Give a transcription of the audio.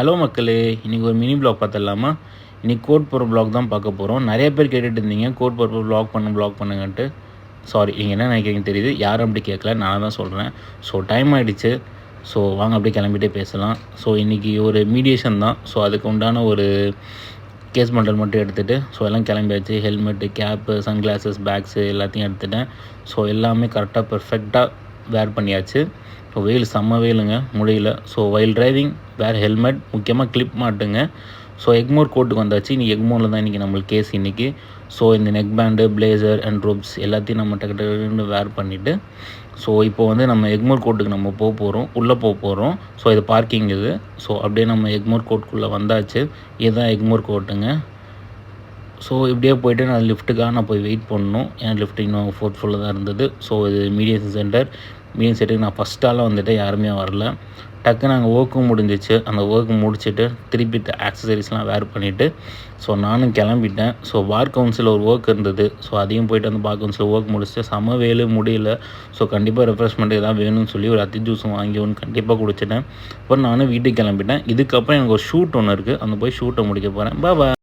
Hello மக்களே, இன்றைக்கி ஒரு மினி ப்ளாக் பார்த்துடலாமா? இன்றைக்கி கோட் போகிற ப்ளாக் தான் பார்க்க போகிறோம். நிறைய பேர் கேட்டுட்டு இருந்தீங்க கோட் போகிறப்ப ப்ளாக் பண்ணுங்கன்ட்டு. சாரி, நீங்கள் என்ன நினைக்கிறீங்க தெரியுது, யாரும் அப்படி கேட்கல, நான் தான் சொல்கிறேன். ஸோ டைம் ஆகிடுச்சு. ஸோ வாங்க அப்படியே கிளம்பிட்டே பேசலாம். ஸோ இன்றைக்கி ஒரு மீடியேஷன் தான். ஸோ அதுக்கு உண்டான ஒரு கேஸ் பண்டல் மட்டும் எடுத்துகிட்டு எல்லாம் கிளம்பியாச்சு. ஹெல்மெட்டு, கேப்பு, சன்கிளாஸஸ், பேக்ஸு எல்லாத்தையும் எடுத்துட்டேன். ஸோ எல்லாமே கரெக்டாக பெர்ஃபெக்டாக வேர் பண்ணியாச்சு. ஸோ வெயில் செம்ம வெயிலுங்க, முடியல. ஸோ வைல் டிரைவிங் வேர் ஹெல்மெட், முக்கியமாக கிளிப் மாட்டுங்க. ஸோ எக்மோர் கோர்ட்டுக்கு வந்தாச்சு. இன்றைக்கி எக்மோரில் தான் இன்றைக்கி நம்மளுக்கு கேஸ் இன்றைக்கி. ஸோ இந்த neck band, blazer and ropes எல்லாத்தையும் நம்ம டக்குன்னு வேர் பண்ணிவிட்டு இப்போ நம்ம எக்மோர் கோர்ட்டுக்கு நம்ம போகிறோம், உள்ளே போகிறோம். ஸோ இது பார்க்கிங் இது. ஸோ அப்படியே நம்ம எக்மோர் கோர்ட்டுக்குள்ளே வந்தாச்சு. இதுதான் எக்மோர் கோர்ட்டுங்க. ஸோ இப்படியே போய்ட்டு நான் லிஃப்ட்டுக்காக போய் வெயிட் பண்ணணும். ஏன்னா லிஃப்ட் இன்னும் 4th ஃப்ளோரில் தான் இருந்தது. ஸோ இது மீடியேஷன் சென்டர். மீடியம் செட்டுக்கு நான் ஃபஸ்ட்டாலாம் வந்துட்டு யாருமே வரல. டக்குன்னு நாங்கள் ஒர்க்கும் முடிஞ்சிச்சு. அந்த ஒர்க் முடிச்சுட்டு திருப்பி ஆக்சசரிஸ்லாம் வேர் பண்ணிவிட்டு நானும் கிளம்பிட்டேன். பார் கவுன்சில் ஒரு ஒர்க் இருந்தது. அதையும் போய்ட்டு அந்த பார் கவுன்சில் ஒர்க் முடிச்சுட்டு செம வேலை முடியல. கண்டிப்பாக ரெஃப்ரெஷ்மெண்ட் எதாவது வேணும்னு சொல்லி ஒரு அத்தி ஜூஸும் வாங்கி ஒன்று கண்டிப்பாக குடிச்சிட்டேன். அப்புறம் நானும் வீட்டுக்கு கிளம்பிட்டேன். இதுக்கப்புறம் எனக்கு ஒரு ஷூட் ஒன்று இருக்குது. அந்த போய் ஷூட்டை முடிக்க போகிறேன். பாய்.